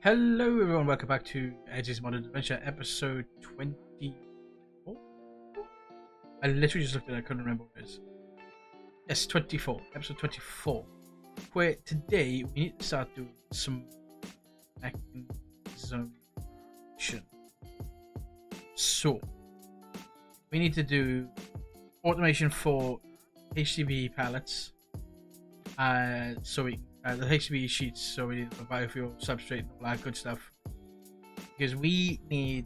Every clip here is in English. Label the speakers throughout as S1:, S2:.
S1: Hello everyone, welcome back to Edge's Modern Adventure episode 24. I literally just looked at it, I couldn't remember what it is. Yes, 24, episode 24. Where today we need to start doing some mechanization. So, we need to do automation for HDB pallets. The HDB sheets, so we need the biofuel, substrate, and all that good stuff. Because we need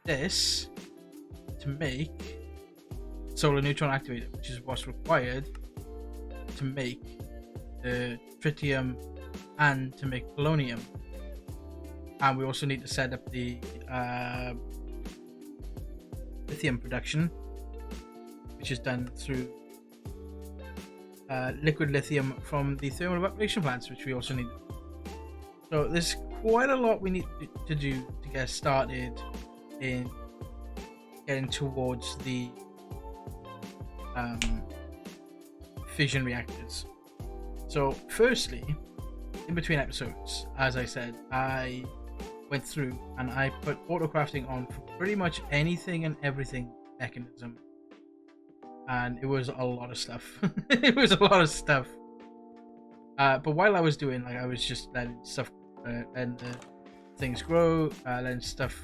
S1: this to make solar neutron activator, which is what's required to make the tritium and to make polonium. And we also need to set up the lithium production, which is done through liquid lithium from the thermal evaporation plants, which we also need. So there's quite a lot we need to do to get started in getting towards the fission reactors. So firstly, in between episodes, as I said, I went through and I put auto crafting on for pretty much anything and everything mechanism. And it was a lot of stuff. It was a lot of stuff. But while I was doing, I was just letting stuff, letting things grow, letting stuff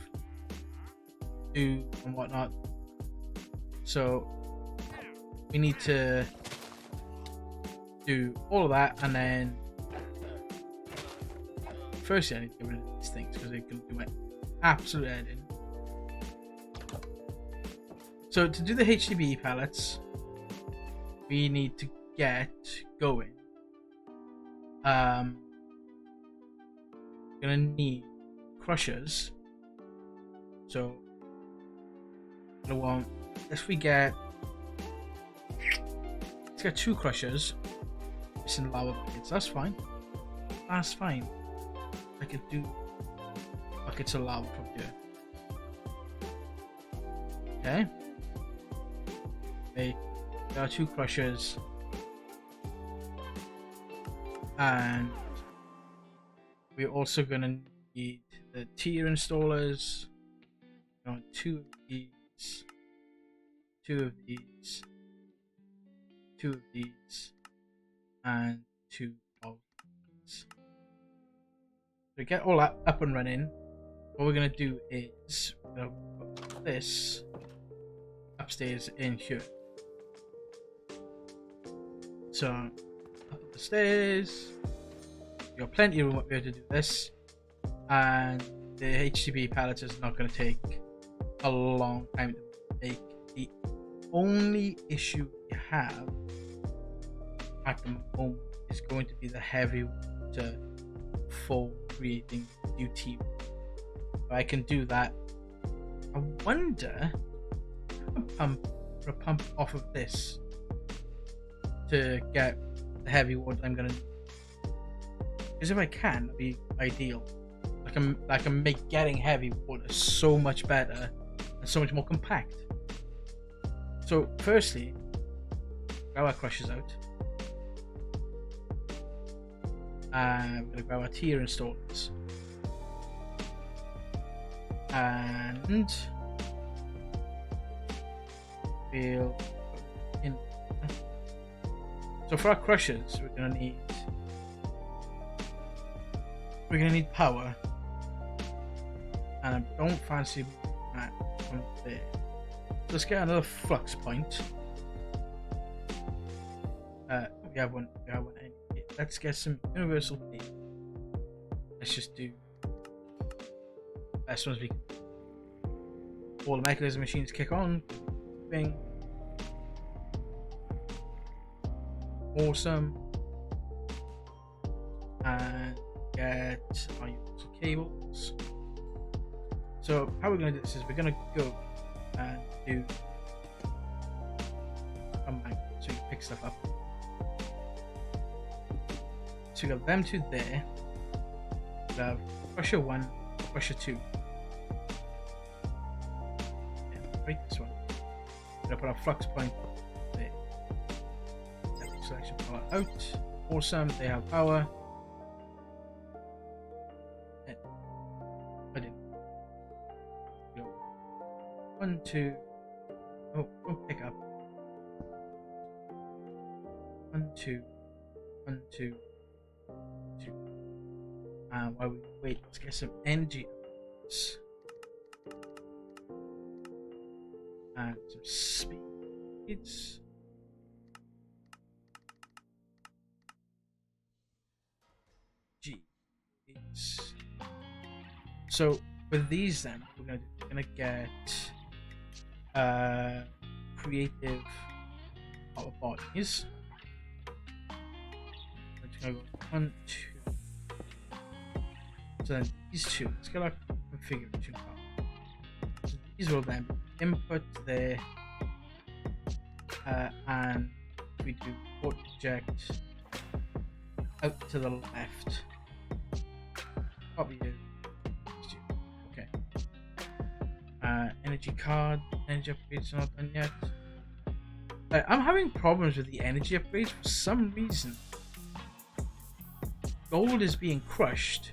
S1: do and whatnot. So we need to do all of that, and then firstly I need to get rid of these things because they can do my absolute editing. So to do the HDB pallets, we need to get going. Gonna need crushers. So let's get 2 crushers. Missing lava buckets. That's fine. That's fine. I could do buckets of lava from here. Okay. There are 2 crushers, and we're also gonna need the tier installers. 2 of these, 2 of these, 2 of these, and 2 of these. To get all that up and running, what we're gonna do is we're gonna put this upstairs in here. So up the stairs, you got plenty of room up here to do this, and the HDB pallets is not going to take a long time to make. The only issue you have at the moment is going to be the heavy water for creating UT. I can do that. I wonder a pump off of this to get the heavy water I'm gonna need. Because if I can, it'd be ideal. I can make getting heavy water so much better and so much more compact. So firstly, grab our crushers out. And we're gonna grab our tier installers. And we'll put in. So for our crushers, we're gonna need power, and I don't fancy that from there. So let's get another flux point. We have one. Let's get some universal P. Let's just do best ones we can. All the mechanism machines kick on. Bing. Awesome. And get our universal cables. So how we're going to do this is we're going to go and do a magnet so you pick stuff up. So we got them 2 there. We have crusher 1, crusher 2. And break this one. We're going to put our flux point there. Selection power out. Awesome, they have power. I didn't. Go. 1, 2. Oh, don't pick up. 1, 2. 1, 2. 2. While we wait, let's get some energy upgrades. And some speeds. Jeez. So with these then, we're gonna get creative power bodies. We're just gonna go 1, 2. So then these two, let's get our configuration card. So these will then be input there, and we do port project out to the left. Copy you. Okay. Energy card, energy upgrades are not done yet. I'm having problems with the energy upgrades for some reason. Gold is being crushed,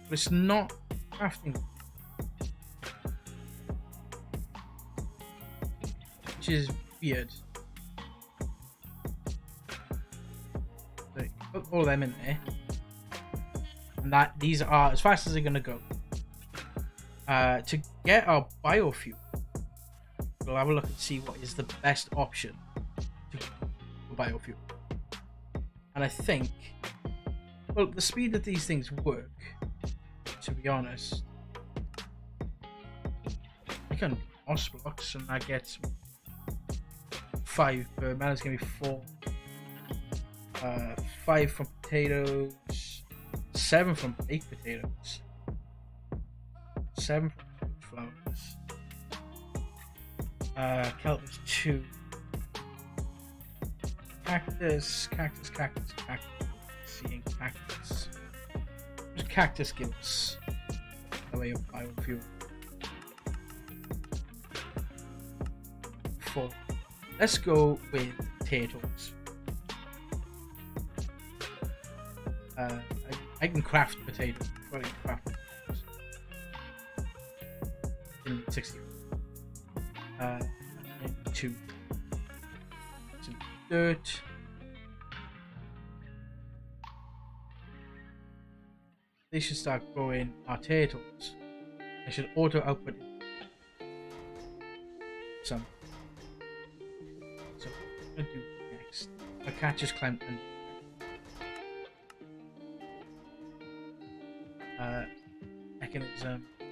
S1: but it's not crafting, which is weird. So put all them in there, and these are as fast as they're gonna go. To get our biofuel, we'll have a look and see what is the best option for biofuel. And I think, well, the speed that these things work, to be honest, I can moss blocks and that gets 5 per man. It's gonna be 4. 5 from potatoes, 7 from baked potatoes, 7 from flowers. Kelp is 2. Cactus. Seeing cactus. Just cactus gives away of biofuel. 4. Let's go with potatoes. I can craft potatoes. Before I can craft potatoes. In 60. 2. Some dirt. They should start growing our potatoes. They should auto output some. So what I'm gonna do next. My cat just climbed in. Mechanism. I'm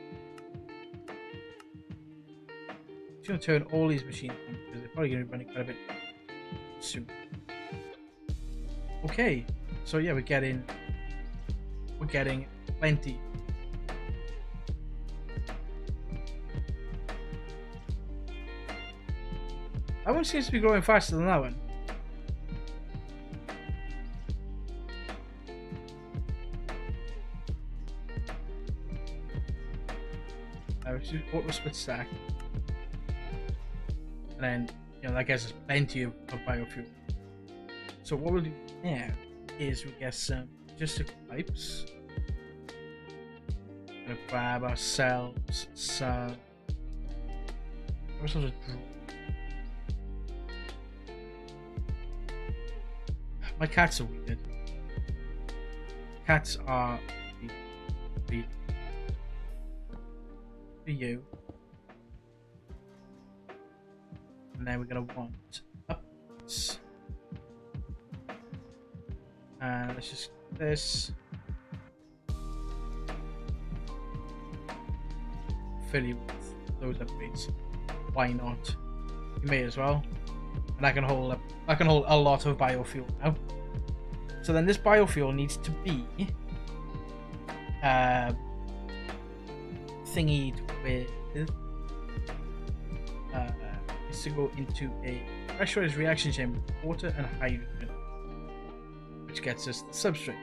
S1: just gonna turn all these machines on because they're probably gonna be running quite a bit soon. Okay, so yeah, we're getting plenty. That one seems to be growing faster than that one. Which is auto split stack, and then that gets us plenty of biofuel. So what we'll do now is we get some logistical pipes. We're gonna grab ourselves some. My cats are weird. Cats are weird. For you, and then we're gonna want upwards, and let's just do this. Fill you with those upgrades. Why not? You may as well. And I can hold a lot of biofuel now. So then this biofuel needs to be thingied with is to go into a pressurized reaction chamber with water and hydrogen, which gets us the substrate.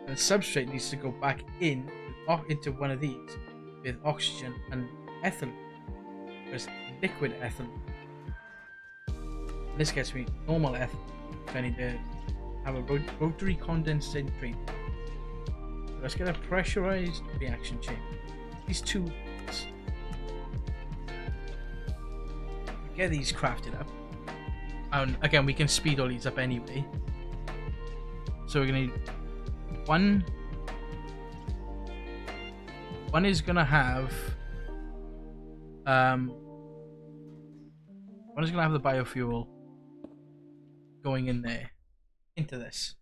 S1: And the substrate needs to go back into one of these with oxygen and ethylene. There's liquid ethylene. This gets me normal ethylene, so I need to have a rotary condensator. Let's get a pressurized reaction chamber. These two. Get these crafted up. And again, we can speed all these up anyway. So we're gonna need one. One is gonna have one is gonna have the biofuel going in there into this.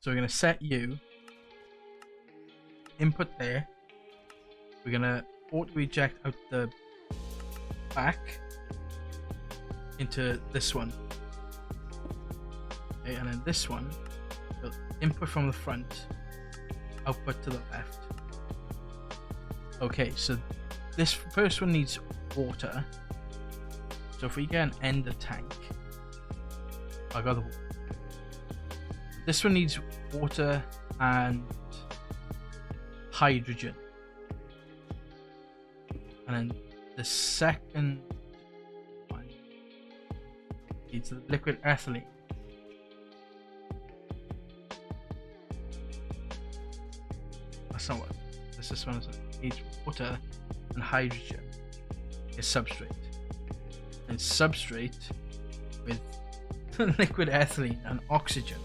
S1: So we're gonna set you input there. We're gonna auto eject out the back into this one. Okay, and then this one, input from the front, output to the left. Okay, so this first one needs water. So if we get an ender tank, I got the water. This one needs water and hydrogen. And then the second one needs the liquid ethylene. That's not what this one is. It needs water and hydrogen. Is substrate. And substrate with liquid ethylene and oxygen.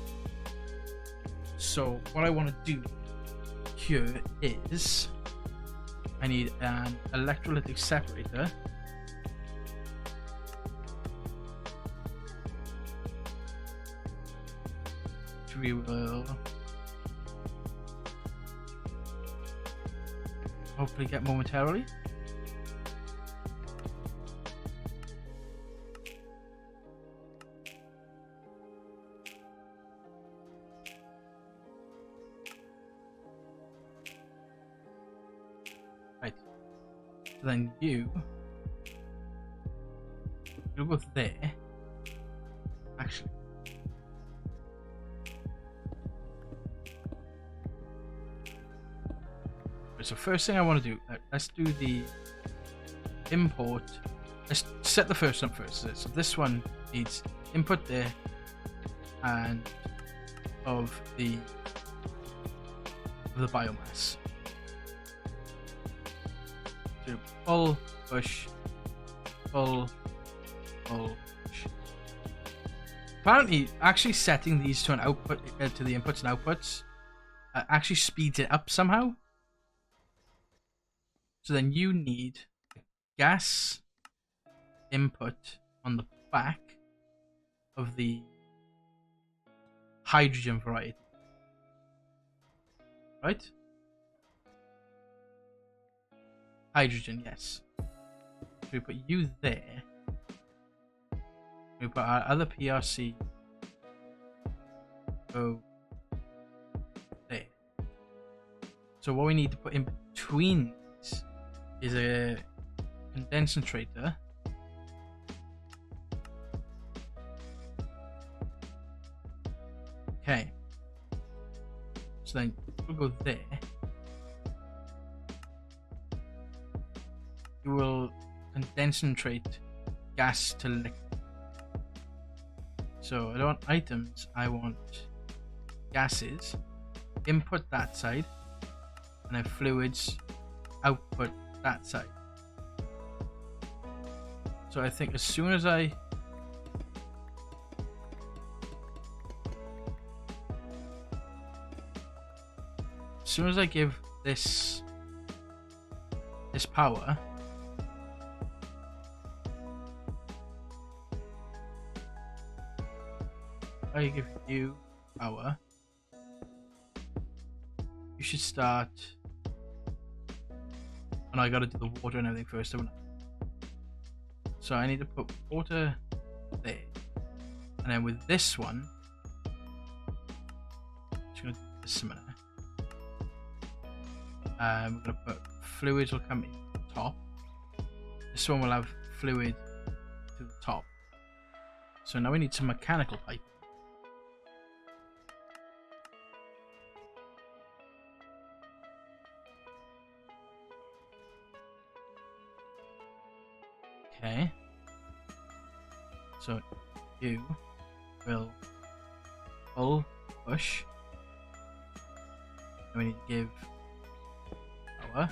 S1: So what I want to do here is I need an electrolytic separator. Which we will hopefully get momentarily. Right. So then you'll go there. Actually. So first thing I want to do, let's do the import. Let's set the first one first. So this one needs input there and of the biomass. So pull, push, pull, pull, push. Apparently, actually setting these to an output to the inputs and outputs actually speeds it up somehow. So then you need gas input on the back of the hydrogen variety. Right? Hydrogen, yes. So we put you there. We put our other PRC. Go there. So what we need to put in between these is a condensator. Okay. So then we'll go there. You will condensatrate gas to liquid. So I don't want items, I want gases. Input that side, and then fluids output that side. So I think as soon as I give this power, I give you power, you should start. And I gotta do the water and everything first, don't I? So I need to put water there. And then with this one, I'm just gonna do this similar. We're gonna put fluids will come in the top. This one will have fluid to the top. So now we need some mechanical pipe. Okay. So you will pull, push. And we need to give power.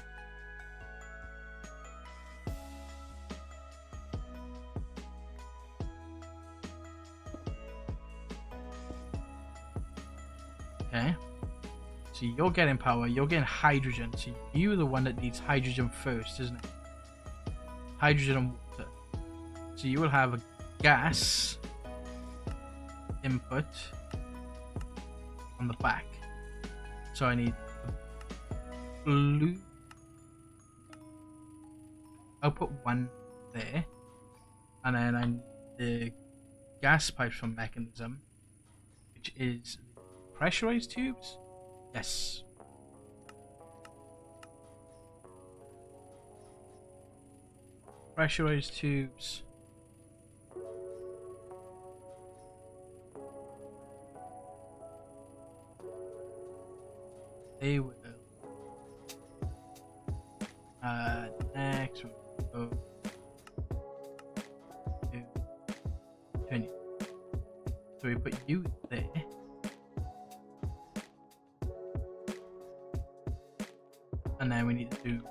S1: Okay. So you're getting power, you're getting hydrogen. So you're the one that needs hydrogen first, isn't it? Hydrogen and water. So you will have a gas input on the back. So I need blue output 1 there. And then I need the gas pipes from mechanism, which is pressurized tubes. Yes. Pressurized tubes. They will. Next we'll go to continue. So we put you there. And then we need to do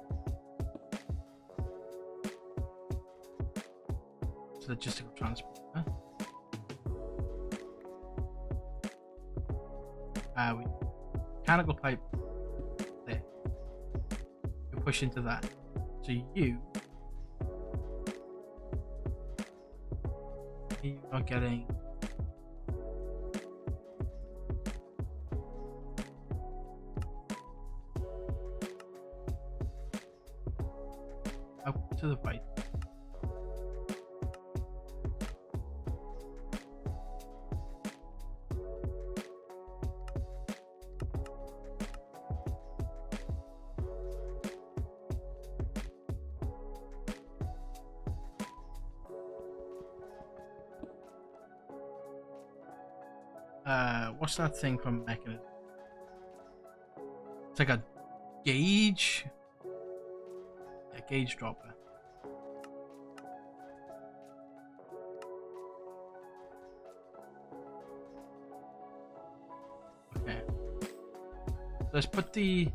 S1: logistical transport. We mechanical pipe there. You push into that. So you are getting up to the right. What's that thing from mechanism? It's like a gauge. A gauge dropper. Okay. Let's put the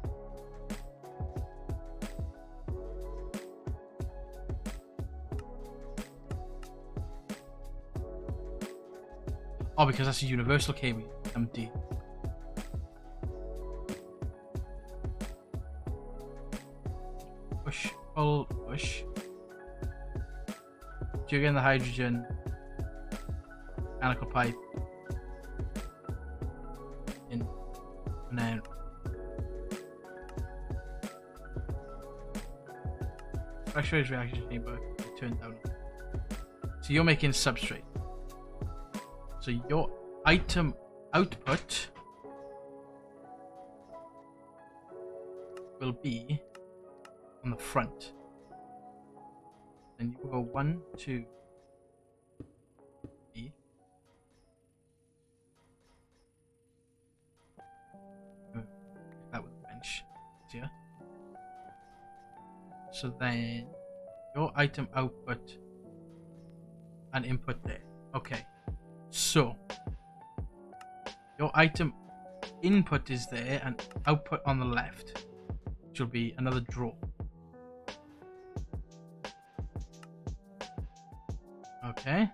S1: because that's a universal cable. Empty. Push, pull, push. So you're getting the hydrogen mechanical pipe in, and then pressurized reaction chamber turned down. So you're making substrate. So your item output will be on the front. Then you will go 1, 2, 3. That was a bench. Easier. So then your item output and input there. Okay. So your item input is there and output on the left, which will be another draw. Okay.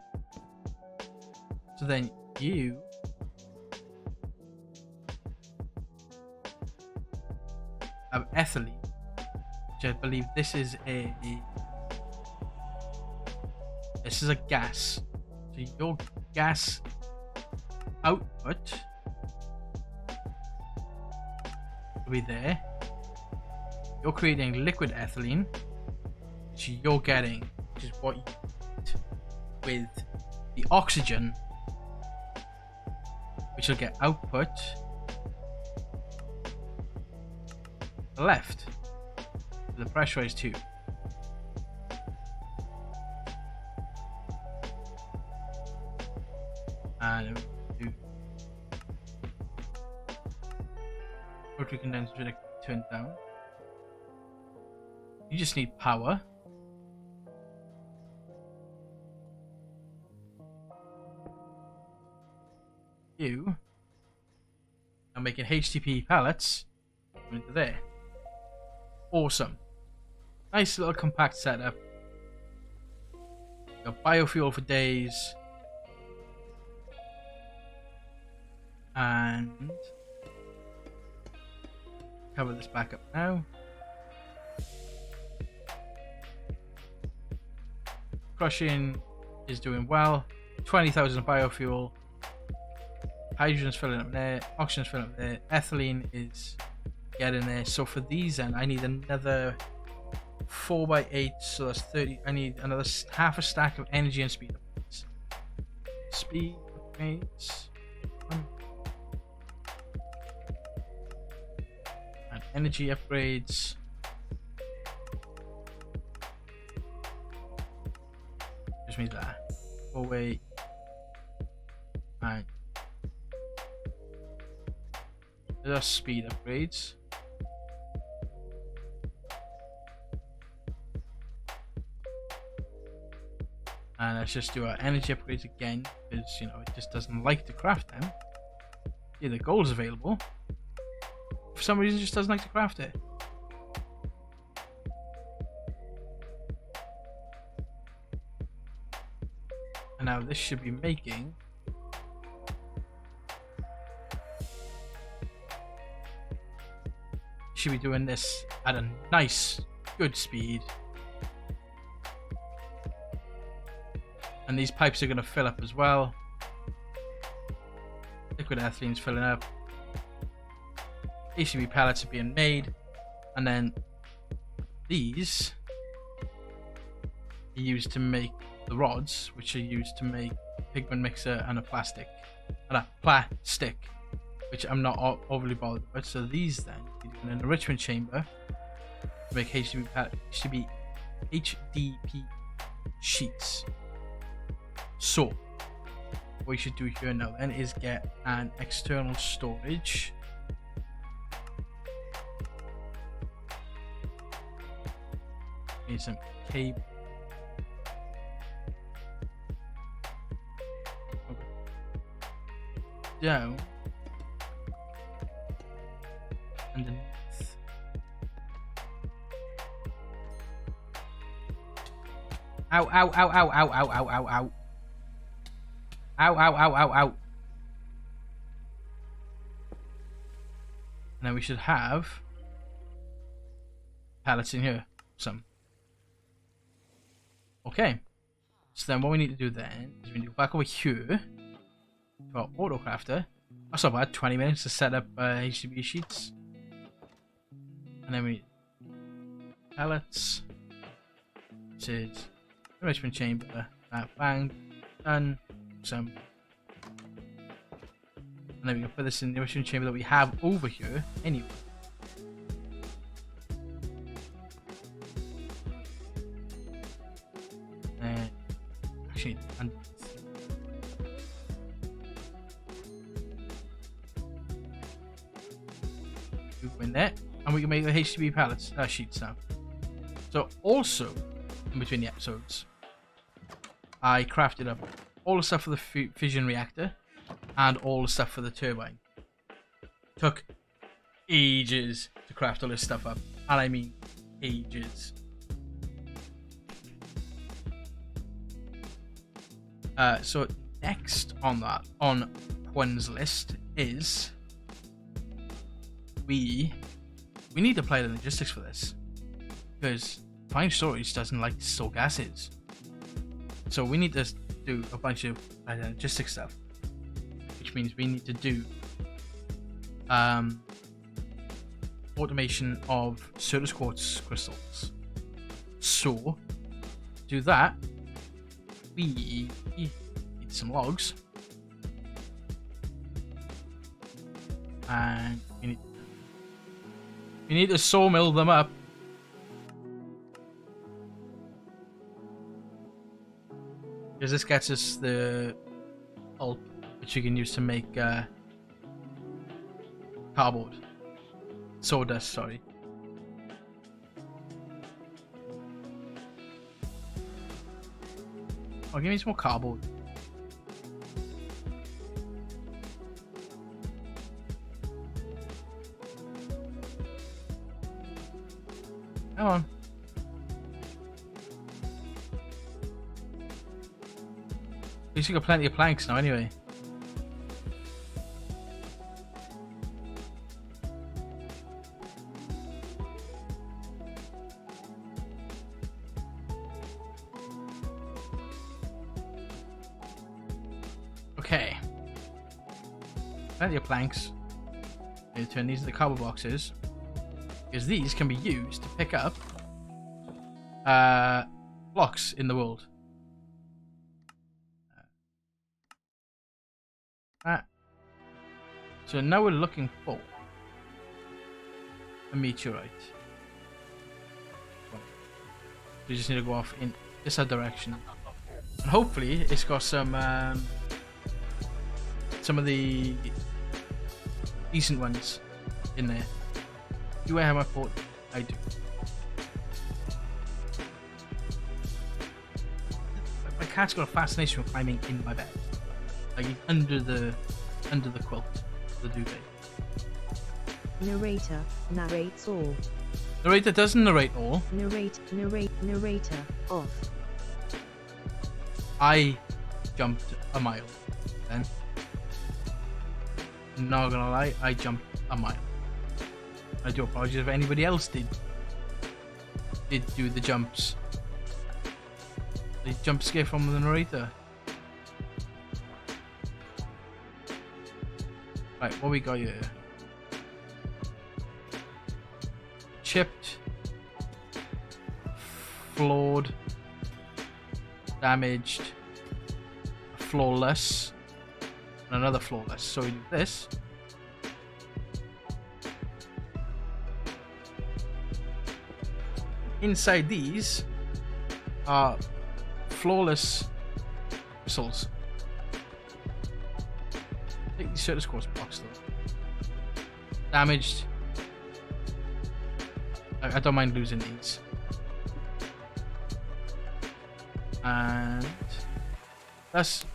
S1: So then you have ethylene, which I believe this is a gas. So your gas output will be there. You're creating liquid ethylene, which you're getting, which is what you get with the oxygen, which will get output the left, the pressurized tube. And do rotary condenser turned down. You just need power. You I'm making HTP pallets into there. Awesome. Nice little compact setup. Got biofuel for days. And cover this back up now. Crushing is doing well. 20,000 biofuel. Hydrogen's filling up there. Oxygen's filling up there. Ethylene is getting there. So for these then, I need another 4x8. So that's 30. I need another half a stack of energy and speed upgrades. Speed upgrades. And energy upgrades. Just means that. 4x8. And there's speed upgrades. And let's just do our energy upgrades again, because you know it just doesn't like to craft them. Yeah, the gold is available. For some reason, it just doesn't like to craft it. And now this should be making. Should be doing this at a nice, good speed. And these pipes are going to fill up as well. Liquid ethylene's filling up. HCB pallets are being made. And then these are used to make the rods, which are used to make a pigment mixer and a plastic. Which I'm not overly bothered about. So these then, in an enrichment chamber to make HDP sheets. So what we should do here now then is get an external storage. Need some cable. Down underneath. Ow, ow, ow, ow, ow, ow, ow, ow, ow. Ow, ow, ow, ow, ow. Now we should have pallets in here. Some. Okay. So then what we need to do then is we need to go back over here to our auto crafter. That's about 20 minutes to set up HDB sheets. And then we need pallets. This is enrichment chamber. Bang. Done. Some. And then we can put this in the enrichment chamber that we have over here anyway. Actually, in there, and we can make the HDB pallets sheets now. So also in between the episodes, I crafted up all the stuff for the fission reactor and all the stuff for the turbine. Took ages to craft all this stuff up, and I mean ages. So next on Juan's list is we need to apply the logistics for this, because Fine Storage doesn't like to store gases. So we need to do a bunch of logistics stuff, which means we need to do automation of Certus quartz crystals. So to do that, we need some logs, and we need to sawmill them up. Because this gets us the pulp, which you can use to make cardboard. Sawdust, sorry. Oh, give me some more cardboard. Come on. At least you got plenty of planks now anyway. Okay. Plenty of planks. I'm going to turn these into cardboard boxes. Because these can be used to pick up blocks in the world. So now we're looking for a meteorite. We just need to go off in this direction. And hopefully it's got some of the decent ones in there. Do I have my port? I do. My cat's got a fascination with climbing in my bed. Like under the quilt, the duvet.
S2: Narrator narrates all.
S1: Narrator doesn't narrate all.
S2: Narrator off.
S1: I jumped a mile. Then, not gonna lie, I jumped a mile. I do apologize if anybody else did do the jumps. The jump scare from the narrator. Right, what we got here? Chipped, flawed, damaged, flawless, and another flawless. So we do this. Inside these are flawless crystals. Take these surface quartz blocks though. Damaged. I don't mind losing these. And that's.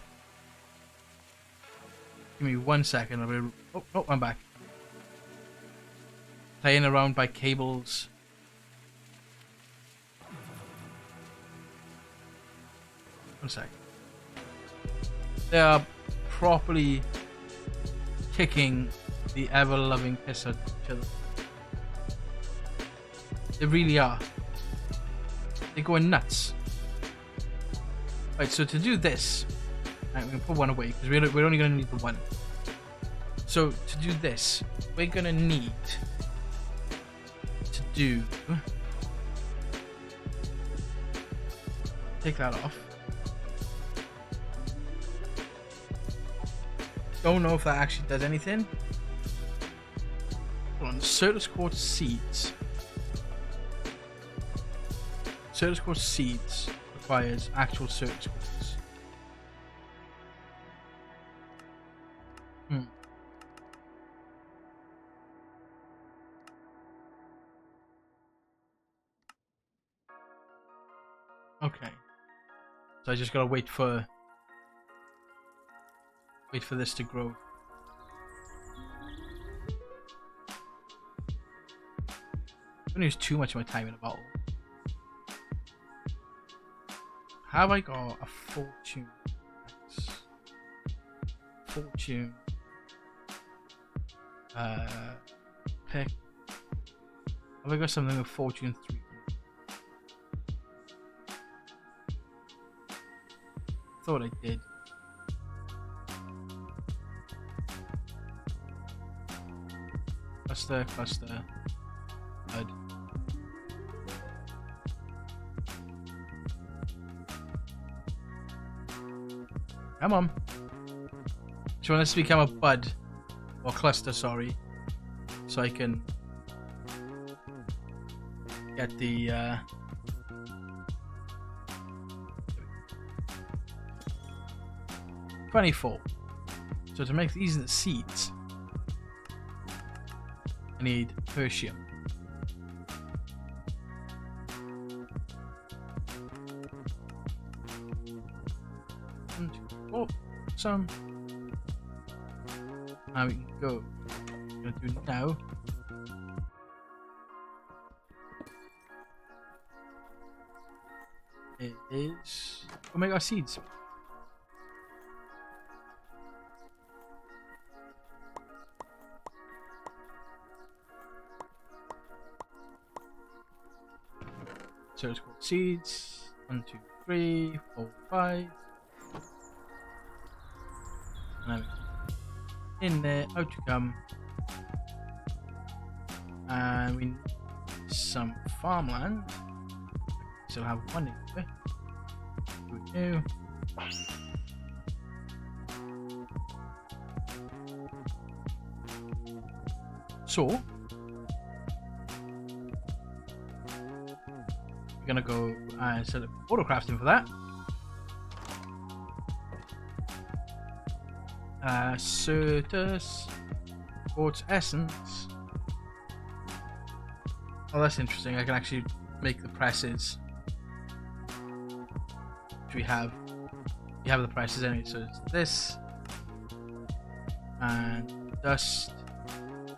S1: Give me 1 second. I'll be. Oh, I'm back. Playing around by cables. One sec. They are properly kicking the ever-loving piss out of each other. They really are. They're going nuts. Right, so to do this, right, we're going to put one away because we're only going to need the one. So to do this, we're going to need to do... Take that off. Don't know if that actually does anything. Hold on, Certus quartz seeds. Certus quartz seeds requires actual Certus quartz. Okay. So I just gotta wait for this to grow. Don't use too much of my time in a bottle. Have I got a fortune? Fortune. Pick. Have I got something with fortune 3? Thought I did. Cluster. Good. Come on. Do you want this to become a bud? Or cluster, sorry. So I can get the 24. So to make these into seeds, I need Persium. Oh, some. Now we can go. I'm gonna do now. is we'll make our seeds. So it's called seeds. 1, 2, 3, 4, 5. And in there, out you come. And we need some farmland. Still have one in there. New. So we're gonna go and set up auto crafting for that. Certus quartz essence. Oh, that's interesting. I can actually make the presses. Which we have the presses anyway. So it's this and dust,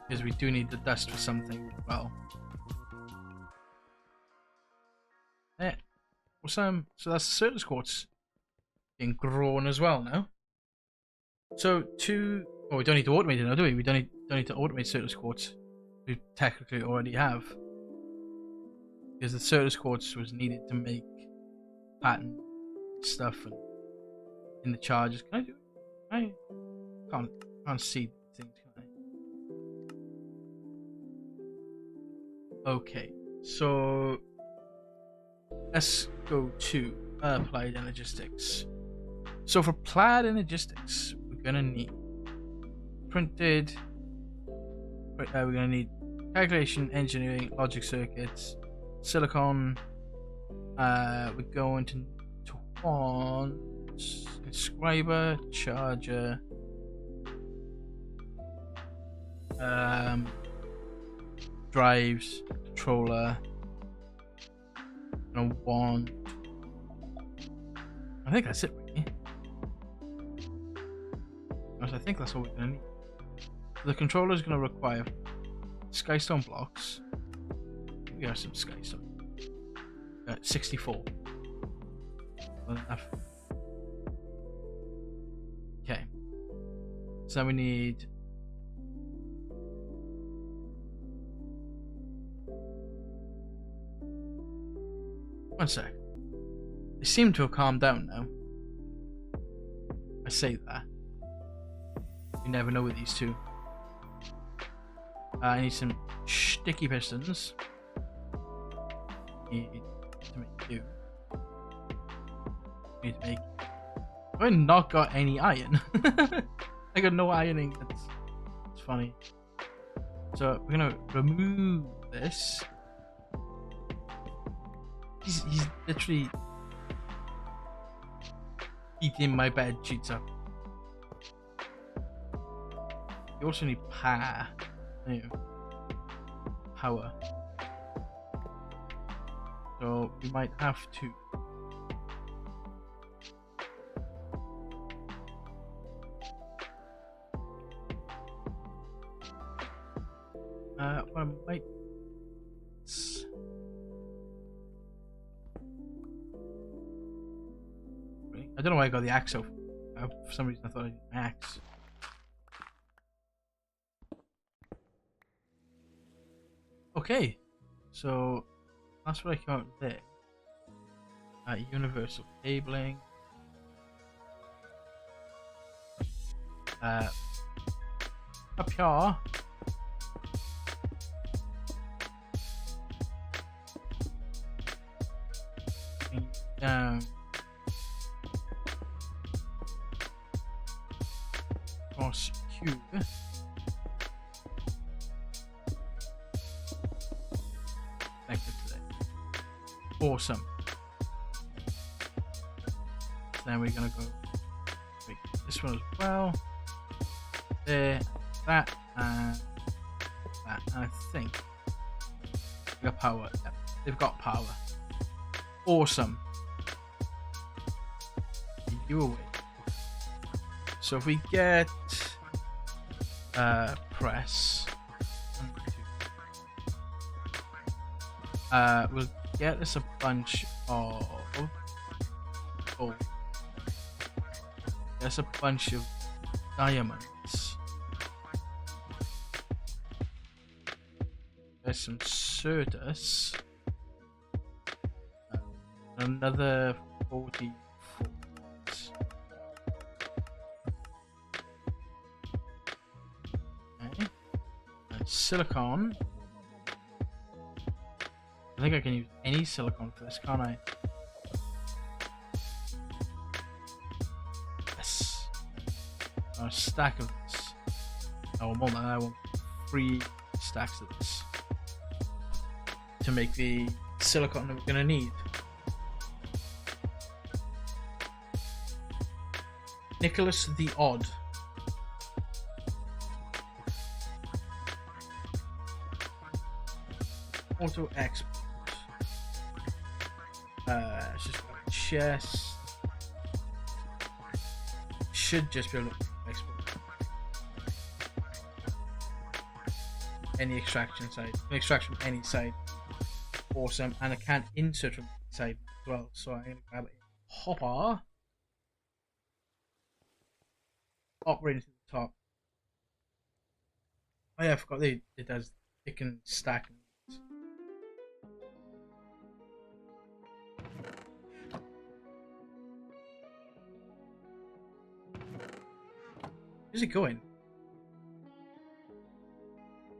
S1: because we do need the dust for something as well. Yeah, awesome. So that's the Certus quartz being grown as well now. So we don't need to automate it now, do we? We don't need to automate Certus quartz. We technically already have, because the Certus quartz was needed to make pattern stuff and in the charges. Can I do it? I can't see things, can I? Okay, so let's go to applied energistics. So for applied energistics, we're gonna need printed. We're gonna need calculation, engineering, logic circuits, silicon. We're going to want inscriber, charger, drives, controller, and want. I think that's it, really. I think that's all we're gonna need. The controller is gonna require skystone blocks. We have some skystone. 64. Well enough. Okay. So we need. One sec. They seem to have calmed down now. I say that. You never know with these two. I need some sticky pistons. Need to make two. Need to make. I've not got any iron. I got no ironing. That's funny. So we're gonna remove this. He's literally eating my bed sheets up. You also need power. Power. So we might have to. What I might. I don't know why I got the axe. For some reason, I thought I needed an axe. Okay, so that's what I came out with there. Universal cabling. Up here. Down. Cross cube. Awesome. Then we're gonna go make this one as well. There, that, and that. And I think we got power. Yep, they've got power. Awesome. You away. So if we get press, we'll get us a bunch of gold. There's a bunch of diamonds. There's some Certus. Another 40. Okay. Silicon. I think I can use any silicon for this, can't I? Yes. A stack of this. Oh, more than that. I want 3 stacks of this to make the silicon that we're gonna need. Nicholas the Odd. Auto export. It's just a chest. Should just be able to export any extraction side. Can extract from any side. Awesome. And I can't insert from any side as well. So I'm gonna grab a hopper. Hop right into the top. Oh yeah, I forgot it does. It can stack. Where's it going?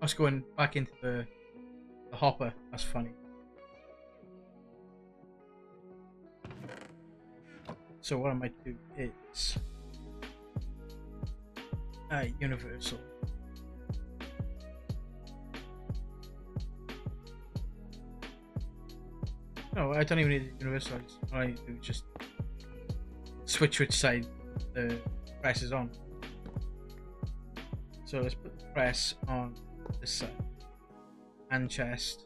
S1: Oh, it's going back into the hopper. That's funny. So what I might do is universal. No, I don't even need the universal. All I need to do is just switch which side the press is on. So let's put the press on this side, and chest,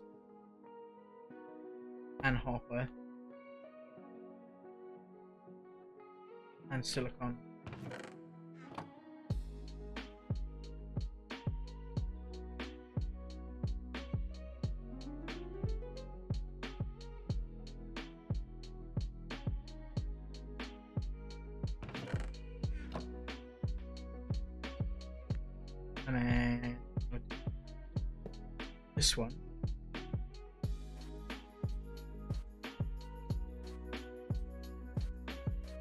S1: and hopper, and silicon. And then this one.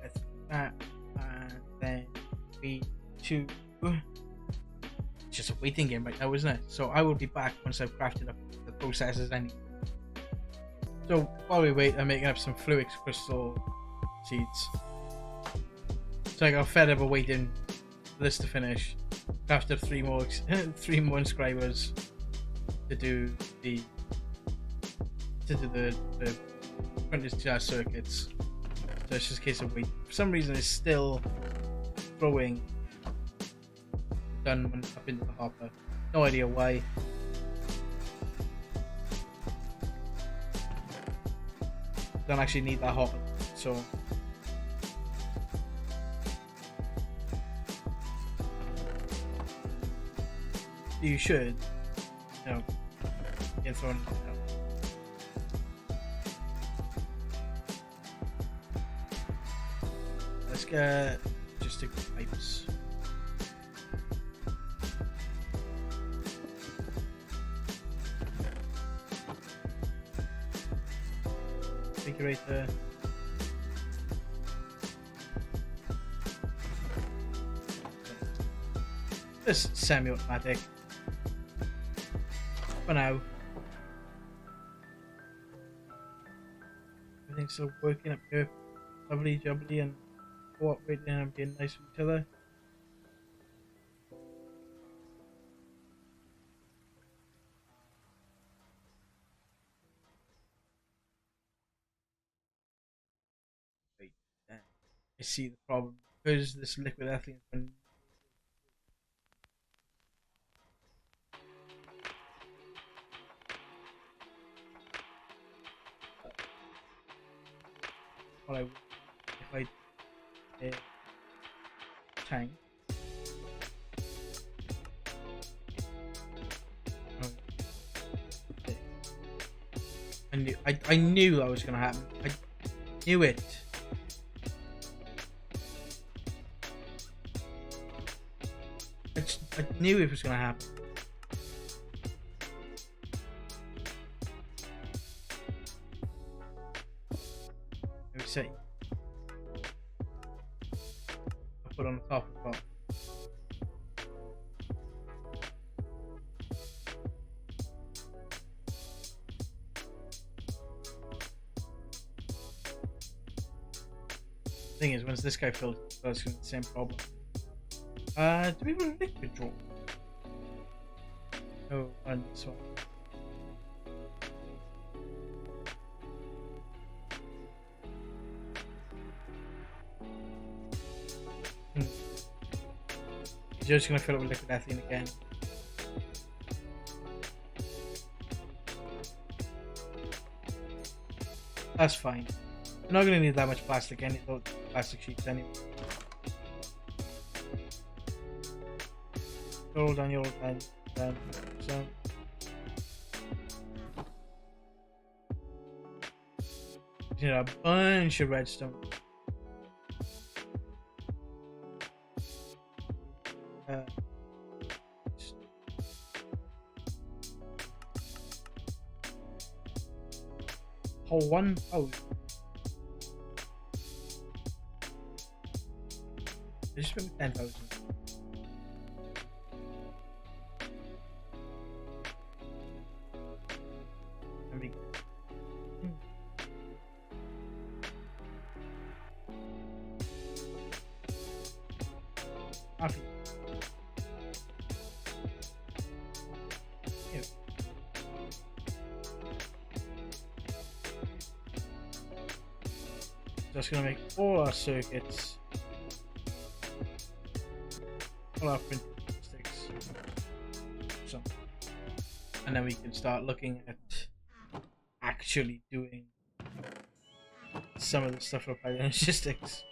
S1: That's that, and then B2. It's just a waiting game right now, isn't it? So I will be back once I've crafted up the processes I need. So while we wait, I'm making up some fluix crystal seeds. So I got fed up of waiting for this to finish. After 3 more inscribers to do the printed charge circuits. So it's just a case of waiting. For some reason it's still throwing done up into the hopper. No idea why. Don't actually need that hopper, so you should, you know, get thrown out. Let's get just stick with pipes. Configurator. This semi-automatic. For now. Everything's still working up here. Lovely jubbly and cooperating and being nice with each other. Wait, I see the problem. Because this liquid ethylene has been what I would if I did a tank. I knew that was gonna happen. I knew it. knew it was gonna happen. Maybe set you. I'll put on the top as well. Thing is, once this guy fills, it's gonna be the same problem. Do we have a liquid drawer? Oh, and this one. He's just gonna fill it with liquid ethylene again. That's fine. We're not gonna need that much plastic plastic sheets anyway. Roll down your pen, so. You know, a bunch of redstone. Whole 1,000. Just put 10,000. Happy. Yeah. Just gonna make all our circuits, all our printed sticks, so, and then we can start looking at actually doing some of the stuff with logistics.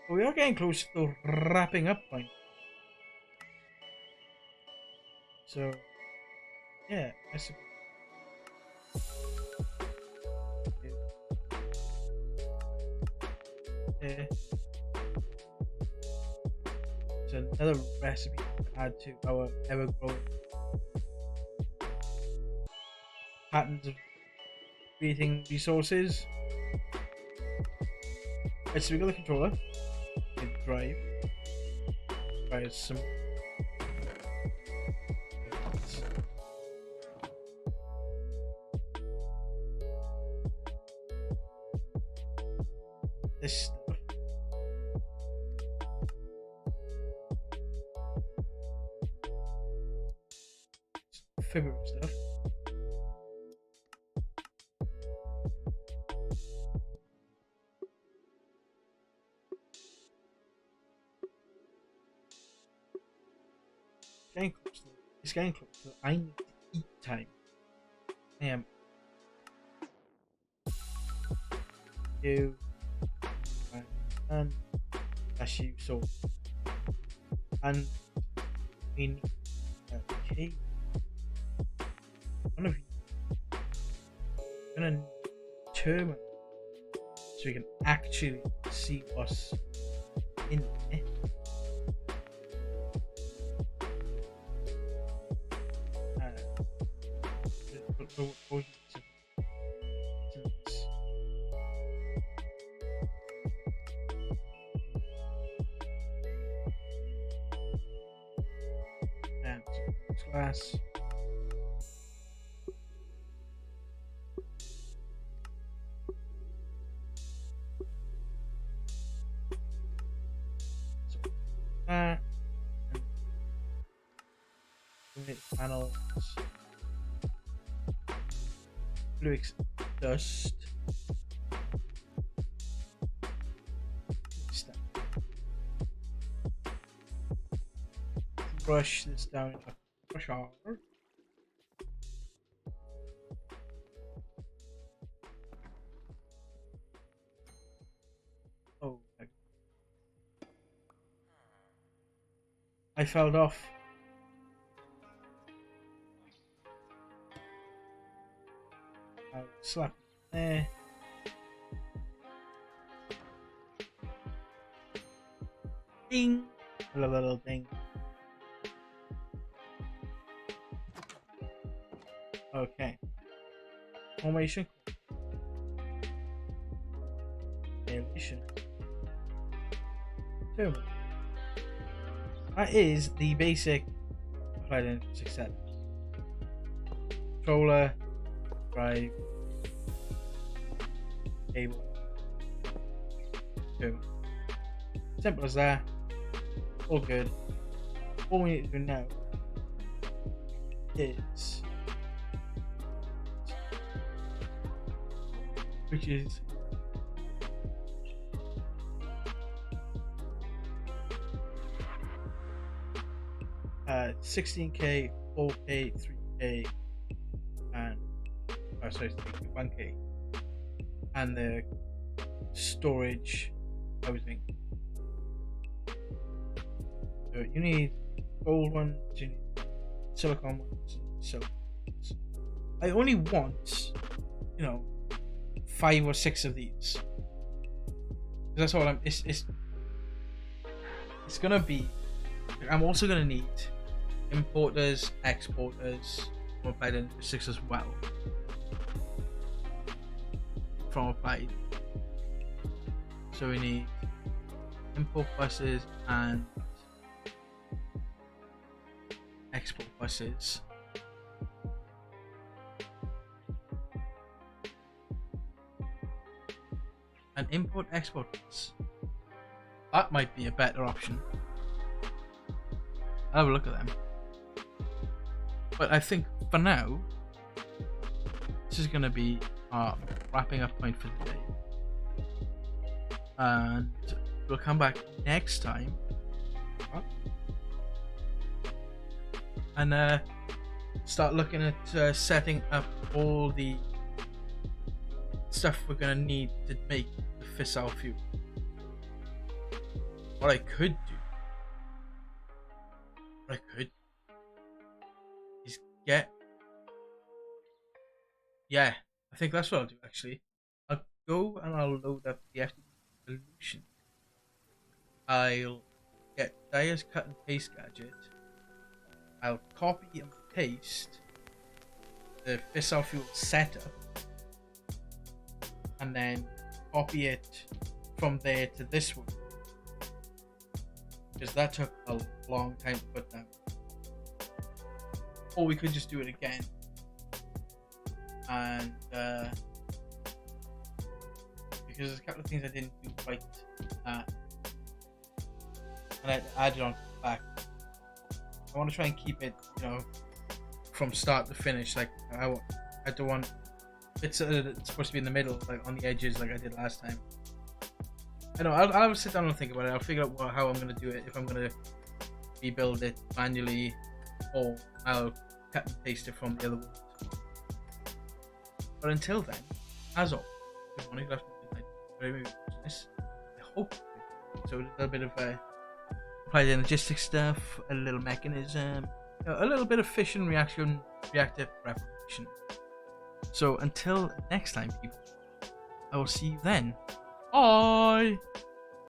S1: But we are getting close to the wrapping up point. So, yeah, I suppose. Yeah. It's another recipe to add to our ever-growing patterns of creating resources. Right, so we got the controller. Drive. Try some. This stuff. Fibber stuff. It's getting close to I need to eat time. I am. You and that's you, so and we need okay. One of you gonna determine so we can actually see what's in there. And glass. So that and panels. Blue dust. Brush this down. Brush over. Oh, I fell off. I'll slap it there. Ding! A little ding. Okay. Formation. Alienation. Terminal. That is the basic applied in success. Controller, drive, cable, terminal. Simple as that. All good. All we need to do now is, which is 16K, 4K, 3K, and 1K, and the storage housing. So you need gold ones, you need silicon ones, and silicon ones. I only want, 5 or 6 of these. That's all it's gonna be. I'm also gonna need importers, exporters from Applied Energy 6 as well. From Applied. So we need import buses and export buses. And import export bus. That might be a better option. I'll have a look at them. But I think for now, this is going to be our wrapping up point for the day. And we'll come back next time. And start looking at setting up all the stuff we're going to need to make the fissile fuel. What I could do is I think that's what I'll do actually. I'll go and I'll load up the FTP solution. I'll get Dyer's cut and paste gadget. I'll copy and paste the fissile fuel setup and then copy it from there to this one, because that took a long time to put down. Or we could just do it again and because there's a couple of things I didn't do right and I add it on back. I want to try and keep it, from start to finish. Like I don't want it's supposed to be in the middle, like on the edges, like I did last time. I know I'll sit down and think about it. I'll figure out how I'm going to do it, if I'm going to rebuild it manually or I'll cut and paste it from the other ones. But until then, as always, good morning, good afternoon, good night, wherever you're watching this. I hope so. A little bit of applied energistic stuff, a little mechanism, a little bit of fission reaction, reactive preparation. So until next time, people, I will see you then. Bye.